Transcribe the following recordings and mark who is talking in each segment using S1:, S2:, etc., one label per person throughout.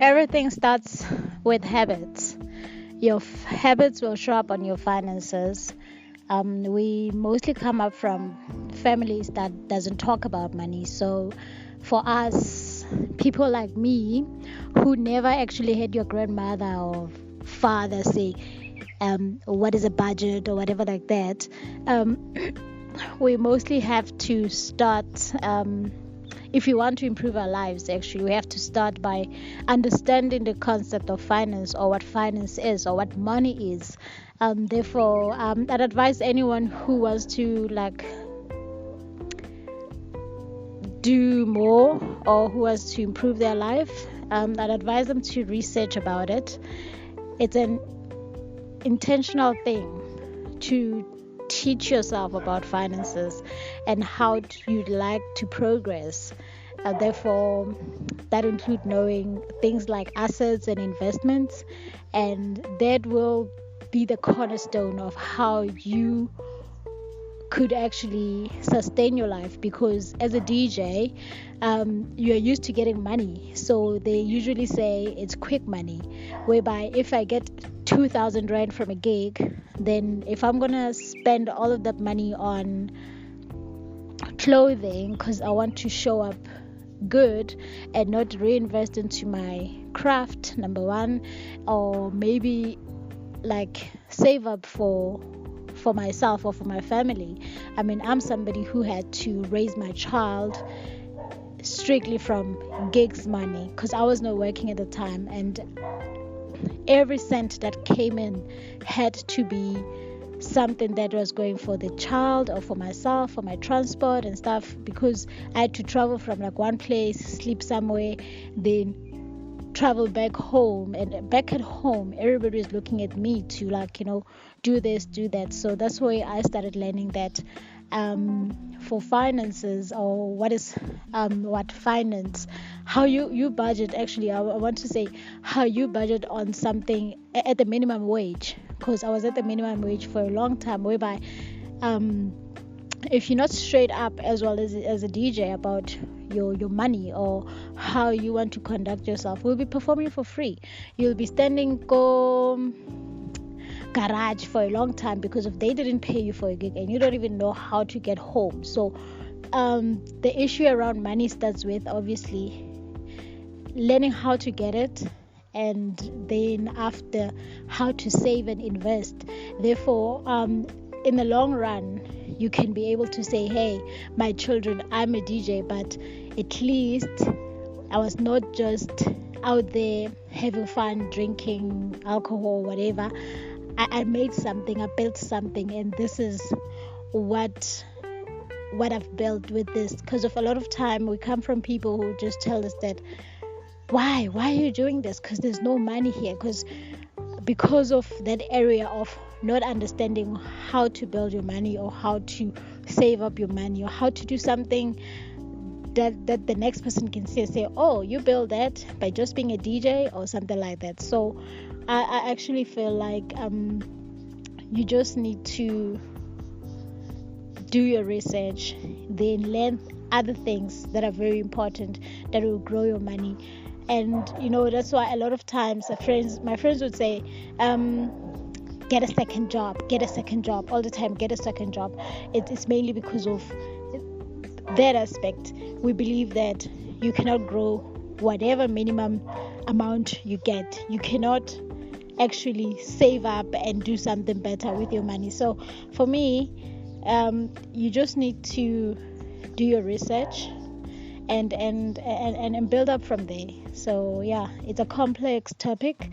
S1: Everything starts with habits. Your habits will show up on your finances. We mostly come up from families that doesn't talk about money. So for us, people like me who never actually had your grandmother or father say, what is a budget or whatever like that, we mostly have to start, if we want to improve our lives, actually we have to start by understanding the concept of finance, or what finance is, or what money is. Therefore, I'd advise anyone who wants to do more, or who wants to improve their life, I'd advise them to research about it. It's an intentional thing to teach yourself about finances and how you'd like to progress. Therefore, that includes knowing things like assets and investments, and that will be the cornerstone of how you could actually sustain your life. Because as a DJ, you're used to getting money, so they usually say it's quick money, whereby if I get 2,000 rand from a gig, then if I'm gonna spend all of that money on clothing because I want to show up good and not reinvest into my craft, number one, or maybe save up for myself or for my family. I mean, I'm somebody who had to raise my child strictly from gigs money because I was not working at the time, and every cent that came in had to be something that was going for the child or for myself, for my transport and stuff, because I had to travel from one place, sleep somewhere, then travel back home. And back at home, everybody is looking at me to do this, do that. So that's why I started learning that for finances, or what finance, how you budget. Actually, I want to say how you budget on something at the minimum wage, because I was at the minimum wage for a long time, whereby if you're not straight up as well as a DJ about your money or how you want to conduct yourself, we'll be performing for free. You'll be standing garage for a long time, because if they didn't pay you for a gig and you don't even know how to get home. So the issue around money starts with obviously learning how to get it, and then after how to save and invest. Therefore, in the long run, you can be able to say, hey, my children, I'm a DJ, but at least I was not just out there having fun, drinking alcohol, whatever. I made something, I built something, and this is what I've built with this. Because of a lot of time, we come from people who just tell us that, why are you doing this? Because there's no money here. Because of that area of not understanding how to build your money, or how to save up your money, or how to do something that the next person can say, oh, you build that by just being a DJ or something like that. So I actually feel like you just need to do your research, then learn other things that are very important that will grow your money. And that's why a lot of times my friends would say, get a second job all the time, get a second job. It's mainly because of that aspect. We believe that you cannot grow whatever minimum amount you get. You cannot actually save up and do something better with your money. So for me, you just need to do your research and build up from there. So yeah, it's a complex topic,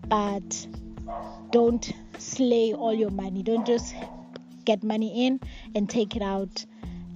S1: but don't slay all your money. Don't just get money in and take it out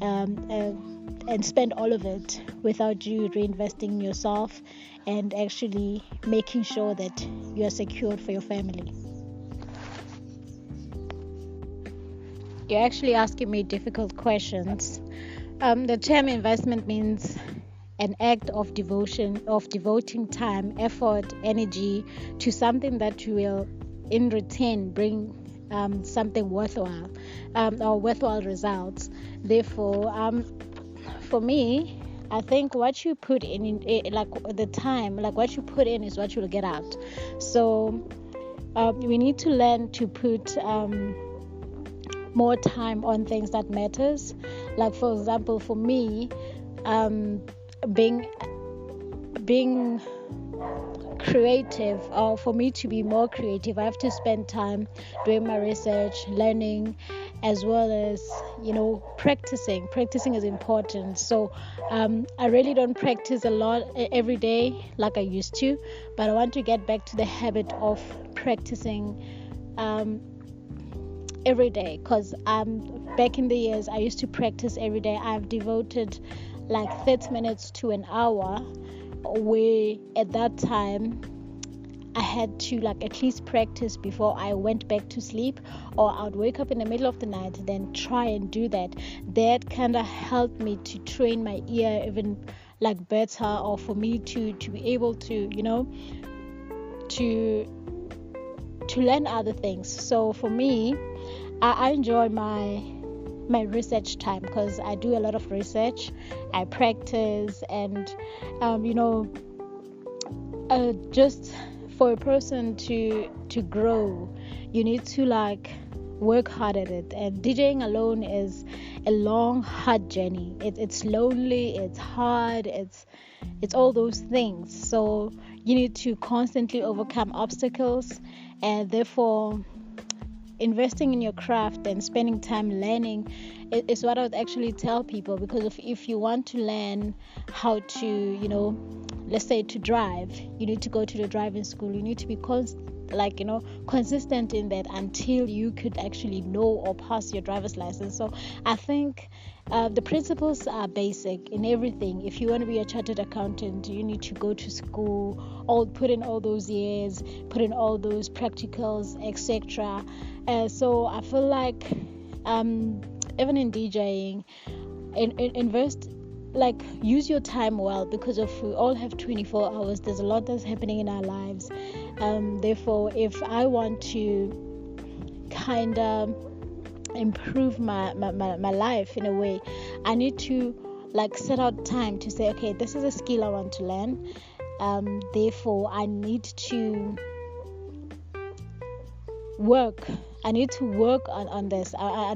S1: and spend all of it without you reinvesting in yourself and actually making sure that you are secured for your family. You're actually asking me difficult questions. The term investment means an act of devoting time, effort, energy to something that will in return bring something worthwhile or worthwhile results. Therefore, for me, I think what you put in like the time, like what you put in is what you'll get out. So we need to learn to put more time on things that matters. Like for example, for me, being creative, or for me to be more creative, I have to spend time doing my research, learning, as well as practicing is important. So I really don't practice a lot every day like I used to, but I want to get back to the habit of practicing every day, because back in the years I used to practice every day. I've devoted like 30 minutes to an hour, where at that time I had to like at least practice before I went back to sleep, or I'd wake up in the middle of the night, then try and do that. That kind of helped me to train my ear even like better, or for me to be able to to learn other things. So for me, I enjoy my research time, because I do a lot of research, I practice, and just for a person to grow, you need to like work hard at it. And DJing alone is a long, hard journey. It's lonely, it's hard, it's all those things. So you need to constantly overcome obstacles, and therefore investing in your craft and spending time learning is what I would actually tell people. Because if you want to learn how to, let's say to drive, you need to go to the driving school. You need to be consistent in that until you could actually know or pass your driver's license. So I think the principles are basic in everything. If you want to be a chartered accountant, you need to go to school, or put in all those years, put in all those practicals, etc. So I feel like even in DJing, invest, like use your time well, because if we all have 24 hours, there's a lot that's happening in our lives. Therefore, if I want to kind of improve my life in a way, I need to like set out time to say, okay, this is a skill I want to learn. Therefore, I need to work on this.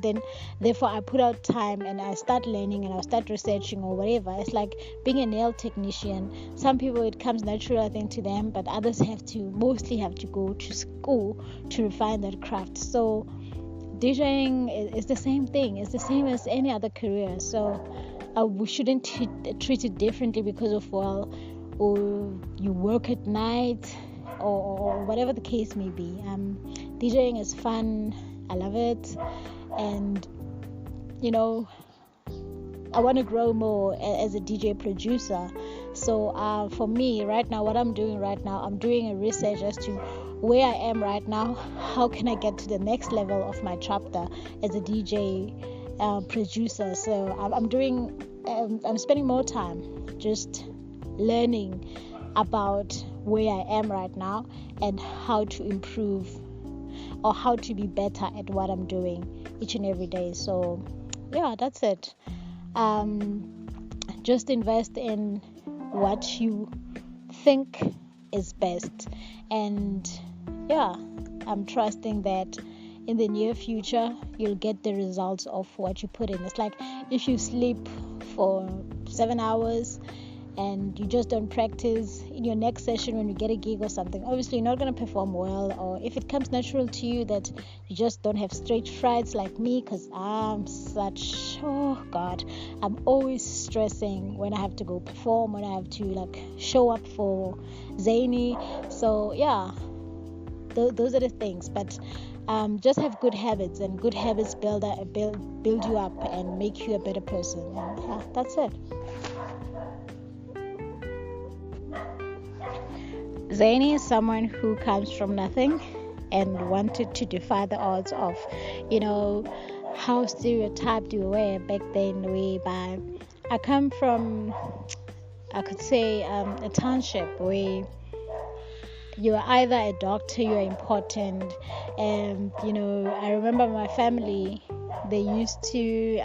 S1: Then therefore I put out time and I start learning and I start researching or whatever. It's like being a nail technician. Some people it comes natural, I think, to them, but others mostly have to go to school to refine that craft. So DJing is the same thing. It's the same as any other career. So we shouldn't treat it differently because of or you work at night or whatever the case may be. DJing is fun. I love it, and I want to grow more as a DJ producer. So for me right now, what I'm doing right now, I'm doing a research as to where I am right now. How can I get to the next level of my chapter as a DJ producer? So I'm spending more time just learning about where I am right now and how to improve or how to be better at what I'm doing each and every day. So yeah, that's it. Just invest in what you think is best, and yeah, I'm trusting that in the near future you'll get the results of what you put in. It's like if you sleep for 7 hours and you just don't practice, in your next session when you get a gig or something, obviously you're not going to perform well. Or if it comes natural to you that you just don't have stage frights like me, because I'm always stressing when I have to go perform, when I have to like show up for Zany. So yeah, those are the things. But just have good habits, and good habits build you up and make you a better person. And yeah, that's it. Zany is someone who comes from nothing and wanted to defy the odds of, how stereotyped we were back then. Whereby I come from, I could say, a township where you're either a doctor, you're important. And, I remember my family, they used to,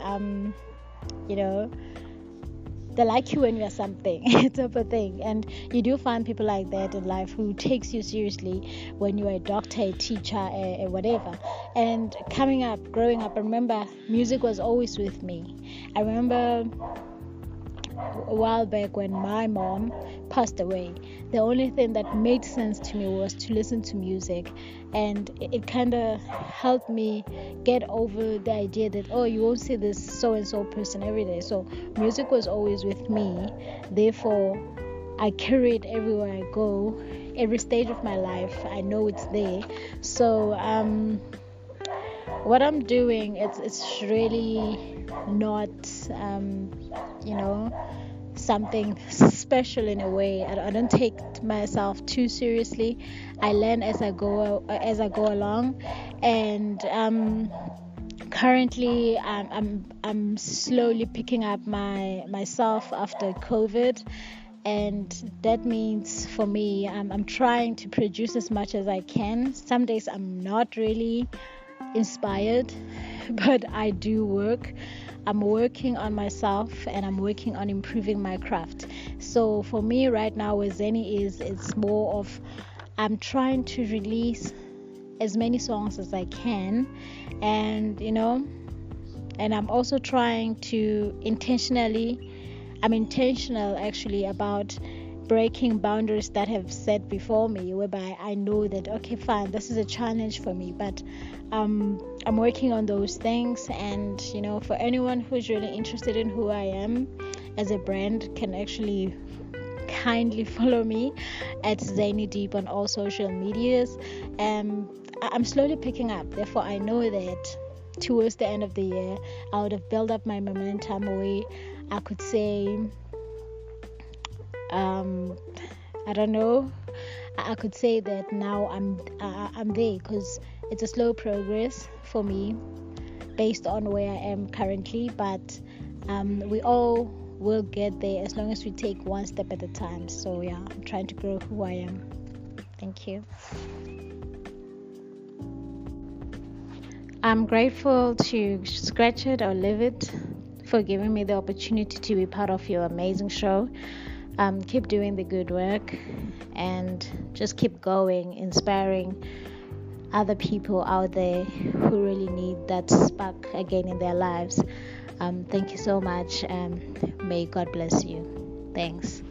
S1: they like you when you're something type of thing. And you do find people like that in life who takes you seriously when you're a doctor, a teacher, whatever. And growing up, I remember music was always with me. I remember a while back when my mom passed away, the only thing that made sense to me was to listen to music, and it kind of helped me get over the idea that, oh, you won't see this so and so person every day. So music was always with me, therefore I carry it everywhere I go, every stage of my life. I know it's there. So what I'm doing, it's really not something special in a way. I don't take myself too seriously. I learn as I go along, and currently I'm slowly picking up myself after COVID. And that means for me, I'm trying to produce as much as I can. Some days I'm not really inspired, but I do work. I'm working on myself, and I'm working on improving my craft. So for me right now, where Zany is, it's more of I'm trying to release as many songs as I can, and and I'm also trying to I'm intentional actually about breaking boundaries that have set before me, whereby I know that, okay, fine, this is a challenge for me, but I'm working on those things. And for anyone who's really interested in who I am as a brand, can actually kindly follow me at Zanydeep on all social medias. I'm slowly picking up, therefore I know that towards the end of the year I would have built up my momentum where I could say, I don't know, I could say that now I'm there, because it's a slow progress for me based on where I am currently, but we all will get there as long as we take one step at a time. So yeah, I'm trying to grow who I am. Thank you. I'm grateful to Scratch It or Live It for giving me the opportunity to be part of your amazing show. Keep doing the good work, and just keep going, inspiring other people out there who really need that spark again in their lives. Thank you so much, and may God bless you. Thanks.